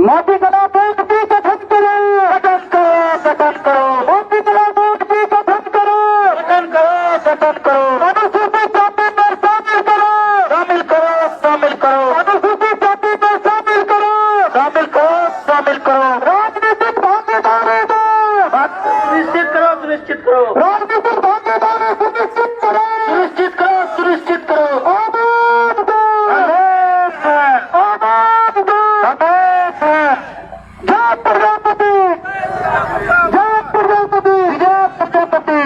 मोदी कला वोट की गठन करो, गठन करो, गठन करो। मोदी कला वोट की गठन करो, गठन करो, गठन करो। अनुसूचित जाति में शामिल करो, शामिल करो, शामिल करो। अनुसूचित जाति में शामिल करो, शामिल करो, शामिल करो। राजनीतिक भागीदारी दो, सुनिश्चित करो, सुनिश्चित करो। राजनीतिक भागीदारी सुनिश्चित करो, सुनिश्चित करो, सुनिश्चित करो। आबाद दो, आबाद दो, आबाद दो। जय प्रजापति, जय प्रजापति, जय प्रजापति।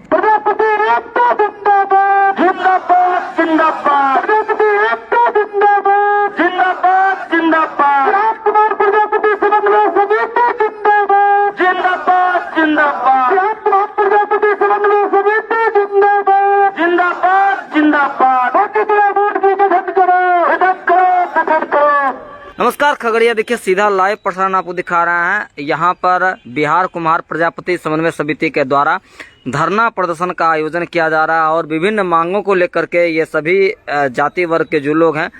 प्रजापति एकता जिंदाबाद, जिंदाबाद, जिंदाबाद। प्रजापति एकता जिंदाबाद, जिंदाबाद, जिंदाबाद। राजकुमार प्रजापति समन्वय समिति जिंदाबाद, जिंदाबाद, जिंदाबाद। राजकुमार प्रजापति समन्वय समिति जिंदाबाद, जिंदाबाद, जिंदाबाद। मोदी कला वोट की गठन करो, गठन करो, गठन करो। नमस्कार खगड़िया, देखिए सीधा लाइव प्रसारण आपको दिखा रहे हैं। यहाँ पर बिहार कुम्हार प्रजापति समन्वय समिति के द्वारा धरना प्रदर्शन का आयोजन किया जा रहा है और विभिन्न मांगों को लेकर के ये सभी जाति वर्ग के जो लोग हैं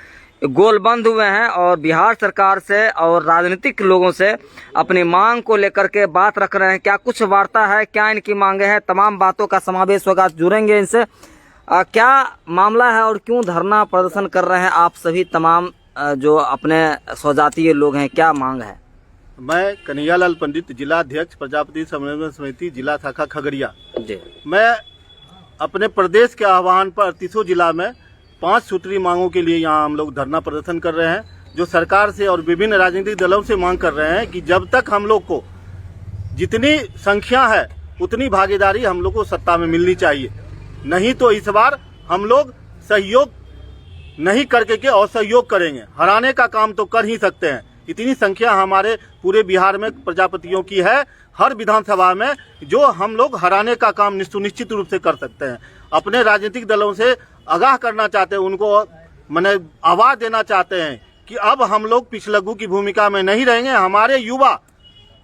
गोलबंद हुए हैं और बिहार सरकार से और राजनीतिक लोगों से अपनी मांग को लेकर के बात रख रहे हैं। क्या कुछ वार्ता है, क्या इनकी मांगे हैं, तमाम बातों का समावेश होगा। जुड़ेंगे इनसे, क्या मामला है और क्यों धरना प्रदर्शन कर रहे हैं आप सभी तमाम जो अपने स्वजातीय लोग हैं, क्या मांग है? मैं कन्हैयालाल पंडित, जिला अध्यक्ष प्रजापति समन्वय समिति, जिला शाखा खगड़िया जी। मैं अपने प्रदेश के आह्वान पर 38 जिला में 5 सूत्री मांगों के लिए यहाँ हम लोग धरना प्रदर्शन कर रहे हैं, जो सरकार से और विभिन्न राजनीतिक दलों से मांग कर रहे हैं कि जब तक हम लोग को जितनी संख्या है उतनी भागीदारी हम लोग को सत्ता में मिलनी चाहिए। नहीं तो इस बार हम लोग सहयोग नहीं करके के असहयोग करेंगे। हराने का काम तो कर ही सकते हैं, इतनी संख्या हमारे पूरे बिहार में प्रजापतियों की है। हर विधानसभा में जो हम लोग हराने का काम सुनिश्चित रूप से कर सकते हैं। अपने राजनीतिक दलों से आगाह करना चाहते हैं, उनको मैंने आवाज देना चाहते हैं कि अब हम लोग पिछलग्गू की भूमिका में नहीं रहेंगे। हमारे युवा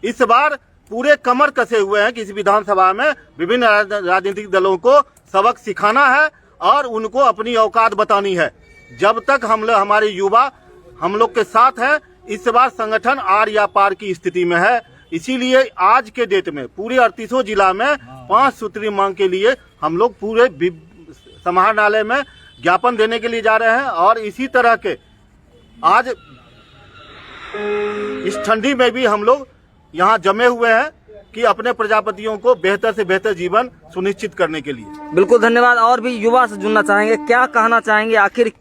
इस बार पूरे कमर कसे हुए हैं कि इस विधानसभा में विभिन्न राजनीतिक दलों को सबक सिखाना है और उनको अपनी औकात बतानी है। जब तक हमारे युवा हम लोग के साथ हैं, इस बार संगठन आर या पार की स्थिति में है। इसीलिए आज के डेट में पूरे 38 जिला में 5 सूत्री मांग के लिए हम लोग पूरे समाहरणालय में ज्ञापन देने के लिए जा रहे हैं। और इसी तरह के आज इस ठंडी में भी हम लोग यहाँ जमे हुए हैं कि अपने प्रजापतियों को बेहतर से बेहतर जीवन सुनिश्चित करने के लिए। बिल्कुल, धन्यवाद। और भी युवा से जुड़ना चाहेंगे, क्या कहना चाहेंगे? आखिर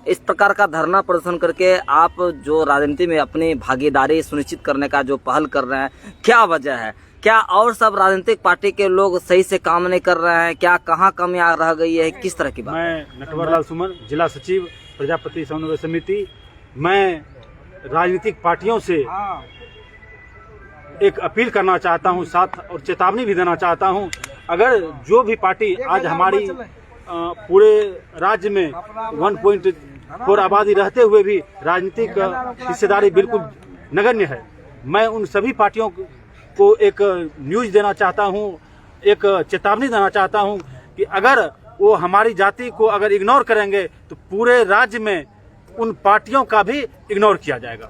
इस प्रकार का धरना प्रदर्शन करके आप जो राजनीति में अपनी भागीदारी सुनिश्चित करने का जो पहल कर रहे हैं, क्या वजह है? क्या और सब राजनीतिक पार्टी के लोग सही से काम नहीं कर रहे हैं? क्या कहाँ कमियां रह गई है? किस तरह की बात? मैं नटवर लाल सुमन, जिला सचिव प्रजापति समन्वय समिति। मैं राजनीतिक पार्टियों से एक अपील करना चाहता हूं, साथ और चेतावनी भी देना चाहता हूं। अगर जो भी पार्टी आज हमारी पूरे राज्य में 1.4 आबादी रहते हुए भी राजनीतिक हिस्सेदारी बिल्कुल नगण्य है, मैं उन सभी पार्टियों को एक न्यूज देना चाहता हूं, एक चेतावनी देना चाहता हूं कि अगर वो हमारी जाति को अगर इग्नोर करेंगे तो पूरे राज्य में उन पार्टियों का भी इग्नोर किया जाएगा।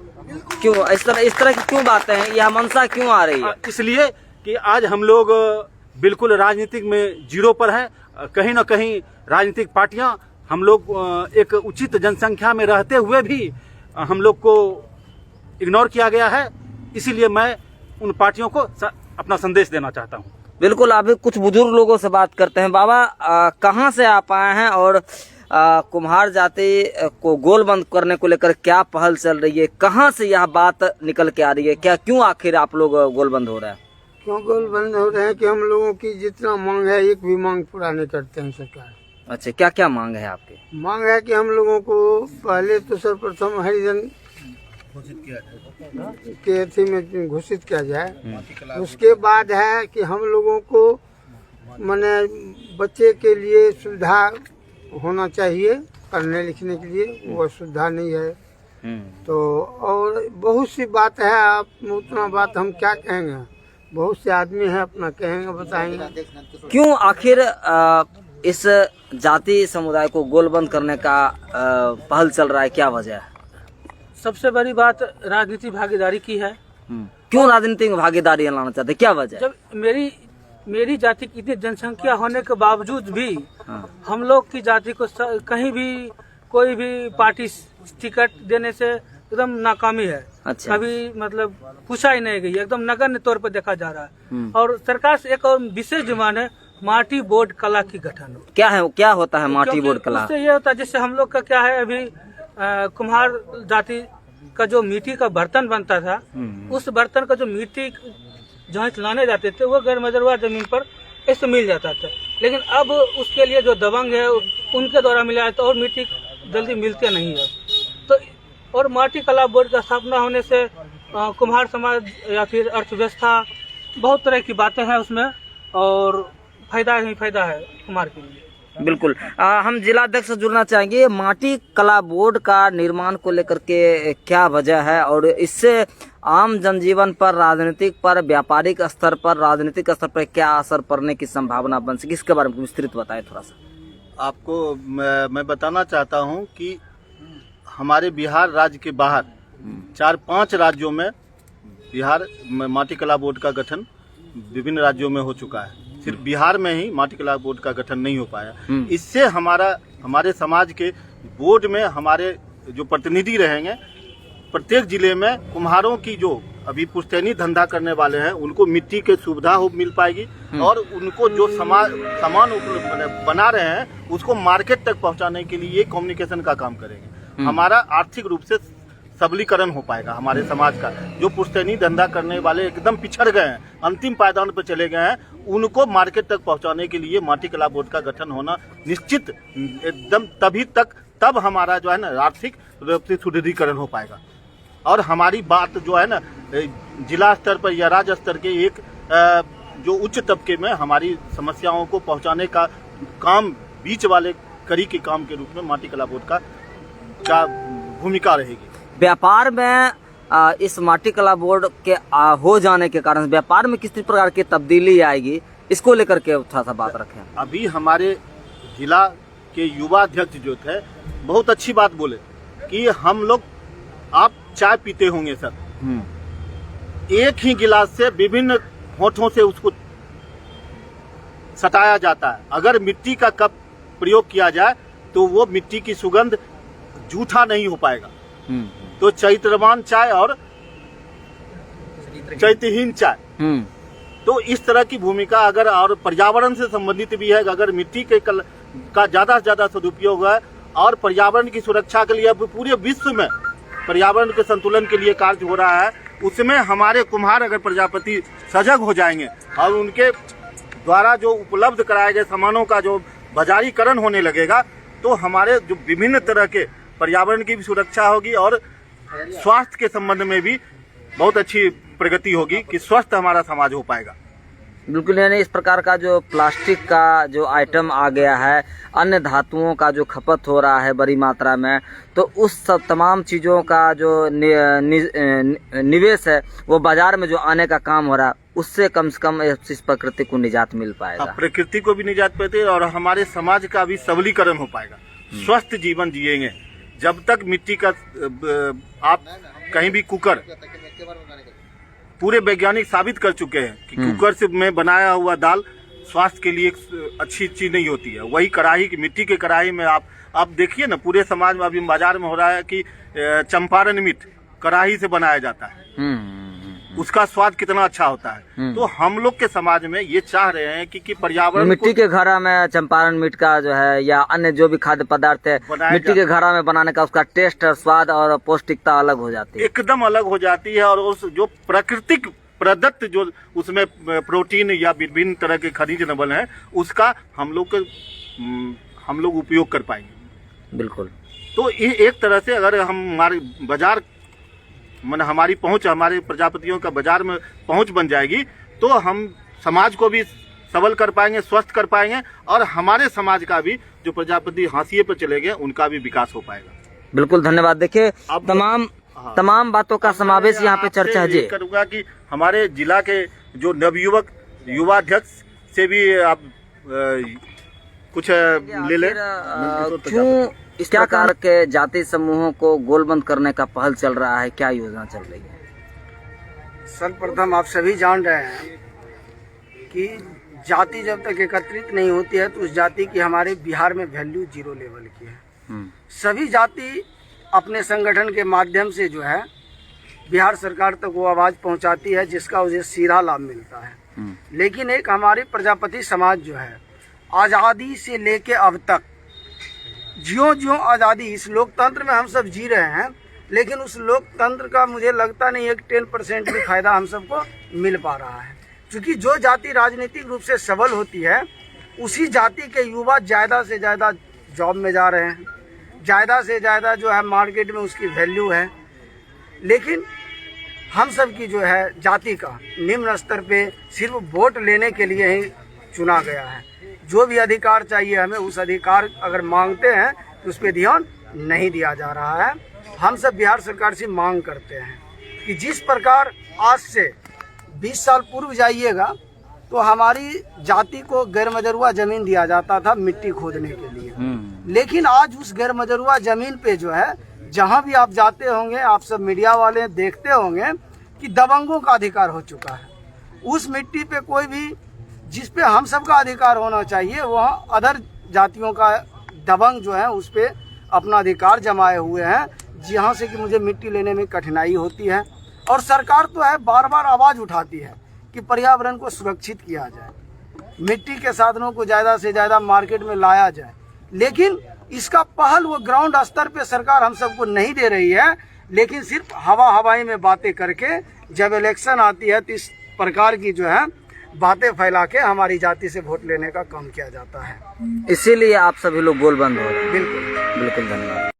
क्यों इस तरह की क्यों बातें हैं? यह मंशा क्यों आ रही है? इसलिए कि आज हम लोग बिल्कुल राजनीतिक में जीरो पर हैं। कहीं न कहीं राजनीतिक पार्टियां हम लोग एक उचित जनसंख्या में रहते हुए भी हम लोग को इग्नोर किया गया है। इसीलिए मैं उन पार्टियों को अपना संदेश देना चाहता हूं। बिल्कुल, अभी कुछ बुजुर्ग लोगों से बात करते हैं। बाबा, कहाँ से आप आए हैं और कुम्हार जाति को गोलबंद करने को लेकर क्या पहल चल रही है? कहाँ से यह बात निकल के आ रही है? क्या क्यों आखिर आप लोग गोलबंद हो रहे हैं? क्यों गोलबंद हो रहे हैं कि हम लोगों की जितना मांग है एक भी मांग पूरा नहीं करते हैं सरकार। अच्छा, क्या क्या मांग है आपकी? मांग है कि हम लोगों को पहले तो सर्वप्रथम हरिजन के अथी में घोषित किया जाए। उसके बाद है कि हम लोगों को माने बच्चे के लिए सुविधा होना चाहिए, पढ़ने लिखने के लिए, वो सुविधा नहीं है। तो और बहुत सी बात है, आप उतना बात हम क्या कहेंगे, बहुत से आदमी है अपना कहेंगे बताएंगे। क्यों आखिर इस जाति समुदाय को गोलबंद करने का पहल चल रहा है, क्या वजह है? सबसे बड़ी बात राजनीतिक भागीदारी की है। क्यों राजनीतिक भागीदारी लाना चाहते, क्या वजह? जब मेरी जाति की इतनी जनसंख्या होने के बावजूद भी हम लोग की जाति को कहीं भी कोई भी पार्टी टिकट देने से एकदम नाकामी है। अच्छा। कभी मतलब पूछा ही नहीं गई, एकदम नगण्य तौर पर देखा जा रहा है। और सरकार से एक और विशेष डिमांड है, माटी बोर्ड कला की गठन हो। क्या होता है माटी बोर्ड कला? उससे ये होता है, जैसे हम लोग का क्या है, अभी कुम्हार जाति का जो मिट्टी का बर्तन बनता था, उस बर्तन का जो मिट्टी जहाँ लाने जाते थे वो गैर मजरूआ जमीन पर ऐसे मिल जाता था। लेकिन अब उसके लिए जो दबंग है उनके द्वारा मिला जाता है और मिट्टी जल्दी मिलते नहीं है। तो और माटी कला बोर्ड का स्थापना होने से कुम्हार समाज या फिर अर्थव्यवस्था, बहुत तरह की बातें हैं उसमें, और फायदा ही फायदा है कुम्हार के लिए। बिल्कुल। हम जिलाध्यक्ष से जुड़ना चाहेंगे, माटी कला बोर्ड का निर्माण को लेकर के क्या वजह है और इससे आम जनजीवन पर, राजनीतिक पर, व्यापारिक स्तर पर, राजनीतिक स्तर पर क्या असर पड़ने की संभावना बन सके, इसके बारे में विस्तृत बताएं थोड़ा सा। आपको मैं बताना चाहता हूं कि हमारे बिहार राज्य के बाहर 4-5 राज्यों में बिहार माटी कला बोर्ड का गठन विभिन्न राज्यों में हो चुका है। सिर्फ बिहार में ही माटी कला बोर्ड का गठन नहीं हो पाया। इससे हमारे समाज के बोर्ड में हमारे जो प्रतिनिधि रहेंगे, प्रत्येक जिले में कुम्हारों की जो अभी पुश्तैनी धंधा करने वाले हैं उनको मिट्टी के सुविधा हो मिल पाएगी और उनको जो सामान बना रहे हैं उसको मार्केट तक पहुंचाने के लिए कम्युनिकेशन का काम करेंगे। हमारा आर्थिक रूप से सबलीकरण हो पाएगा। हमारे समाज का जो पुश्तैनी धंधा करने वाले एकदम पिछड़ गए हैं, अंतिम पायदान पर चले गए हैं, उनको मार्केट तक पहुंचाने के लिए माटी कला बोर्ड का गठन होना निश्चित एकदम तब हमारा जो है ना आर्थिक सुदृढ़ीकरण हो पाएगा। और हमारी बात जो है ना जिला स्तर पर या राज्य स्तर के एक जो उच्च तबके में हमारी समस्याओं को पहुंचाने का काम बीच वाले कड़ी के काम के रूप में माटी कला बोर्ड का भूमिका रहेगी। व्यापार में इस माटी कला बोर्ड के हो जाने के कारण व्यापार में किस प्रकार की तब्दीली आएगी, इसको लेकर के थोड़ा सा बात रखें। अभी हमारे जिला के युवा अध्यक्ष जो थे बहुत अच्छी बात बोले कि हम लोग, आप चाय पीते होंगे सर, एक ही गिलास से विभिन्न होठों से उसको सटाया जाता है। अगर मिट्टी का कप प्रयोग किया जाए तो वो मिट्टी की सुगंध जूठा नहीं हो पाएगा। तो चैत्रवान चाय और चैत्यहीन चाय, तो इस तरह की भूमिका अगर, और पर्यावरण से संबंधित भी है, अगर मिट्टी के का ज्यादा से ज्यादा सदुपयोग है और पर्यावरण की सुरक्षा के लिए पूरे विश्व में पर्यावरण के संतुलन के लिए कार्य हो रहा है, उसमें हमारे कुम्हार अगर प्रजापति सजग हो जाएंगे और उनके द्वारा जो उपलब्ध कराए गए सामानों का जो बाजारीकरण होने लगेगा, तो हमारे जो विभिन्न तरह के पर्यावरण की भी सुरक्षा होगी और स्वास्थ्य के संबंध में भी बहुत अच्छी प्रगति होगी कि स्वस्थ हमारा समाज हो पाएगा। बिल्कुल, यानी इस प्रकार का जो प्लास्टिक का जो आइटम आ गया है, अन्य धातुओं का जो खपत हो रहा है बड़ी मात्रा में, तो उस सब तमाम चीज़ों का जो निवेश है वो बाजार में जो आने का काम हो रहा है, उससे कम से कम इस प्रकृति को निजात मिल पाएगा। प्रकृति को भी निजात पाते और हमारे समाज का भी सबलीकरण हो पाएगा। स्वस्थ जीवन जिएंगे। जब तक मिट्टी का आप कहीं भी कुकर, पूरे वैज्ञानिक साबित कर चुके हैं कि कुकर से में बनाया हुआ दाल स्वास्थ्य के लिए अच्छी चीज नहीं होती है। वही कढ़ाई, मिट्टी के कढ़ाई में आप देखिए ना, पूरे समाज में अभी बाजार में हो रहा है कि चंपारण मीट कढ़ाई से बनाया जाता है, उसका स्वाद कितना अच्छा होता है। तो हम लोग के समाज में ये चाह रहे हैं कि पर्यावरण, मिट्टी के घड़ा में चंपारण मीट का जो है या अन्य जो भी खाद्य पदार्थ है मिट्टी के घड़ा में बनाने का, उसका टेस्ट और स्वाद और पौष्टिकता अलग हो जाती है, एकदम अलग हो जाती है। और उस जो प्राकृतिक प्रदत्त जो उसमें प्रोटीन या विभिन्न तरह के खनिज लवण है, उसका हम लोग उपयोग कर पाएंगे। बिल्कुल। तो एक तरह से अगर हम हमारे बाजार हमारी पहुंच, हमारे प्रजापतियों का बाजार में पहुंच बन जाएगी, तो हम समाज को भी सबल कर पाएंगे, स्वस्थ कर पाएंगे और हमारे समाज का भी जो प्रजापति हाशिए पर चले गए उनका भी विकास हो पाएगा। बिल्कुल, धन्यवाद। देखिए तमाम बातों का समावेश यहाँ पे चर्चा है जी। करूँगा कि हमारे जिला के जो नवयुवक युवा अध्यक्ष से भी आप कुछ ले ले। क्यों इस प्रकार के जाति समूहों को गोलबंद करने का पहल चल रहा है, क्या योजना चल रही है? सर्वप्रथम आप सभी जान रहे हैं कि जाति जब तक एकत्रित नहीं होती है तो उस जाति की हमारे बिहार में वैल्यू 0 लेवल की है। सभी जाति अपने संगठन के माध्यम से जो है बिहार सरकार तक वो आवाज पहुंचाती है जिसका उसे सीधा लाभ मिलता है। लेकिन एक हमारी प्रजापति समाज जो है आज़ादी से लेके अब तक ज्यों आज़ादी, इस लोकतंत्र में हम सब जी रहे हैं, लेकिन उस लोकतंत्र का मुझे लगता नहीं एक 10% भी फायदा हम सबको मिल पा रहा है। क्योंकि जो जाति राजनीतिक रूप से सबल होती है उसी जाति के युवा ज़्यादा से ज़्यादा जॉब में जा रहे हैं, ज़्यादा से ज़्यादा जो है मार्केट में उसकी वैल्यू है। लेकिन हम सब की जो है जाति का निम्न स्तर पे सिर्फ वोट लेने के लिए ही चुना गया है। जो भी अधिकार चाहिए हमें, उस अधिकार अगर मांगते हैं तो उस पर ध्यान नहीं दिया जा रहा है। हम सब बिहार सरकार से मांग करते हैं कि जिस प्रकार आज से 20 साल पूर्व जाइएगा तो हमारी जाति को गैर मजरूआ जमीन दिया जाता था मिट्टी खोदने के लिए, लेकिन आज उस गैर मजरूआ जमीन पे जो है जहां भी आप जाते होंगे, आप सब मीडिया वाले देखते होंगे कि दबंगों का अधिकार हो चुका है। उस मिट्टी पे कोई भी जिस पे हम सब का अधिकार होना चाहिए वहाँ अदर जातियों का दबंग जो है उस पे अपना अधिकार जमाए हुए हैं, जहाँ से कि मुझे मिट्टी लेने में कठिनाई होती है। और सरकार तो है बार बार आवाज़ उठाती है कि पर्यावरण को सुरक्षित किया जाए, मिट्टी के साधनों को ज़्यादा से ज़्यादा मार्केट में लाया जाए, लेकिन इसका पहल वो ग्राउंड स्तर पे सरकार हम सबको नहीं दे रही है। लेकिन सिर्फ हवाई में बातें करके जब इलेक्शन आती है तो इस प्रकार की जो है बातें फैला के हमारी जाति से वोट लेने का काम किया जाता है। इसीलिए आप सभी लोग गोलबंद हो रहे हैं। बिल्कुल बिल्कुल, धन्यवाद।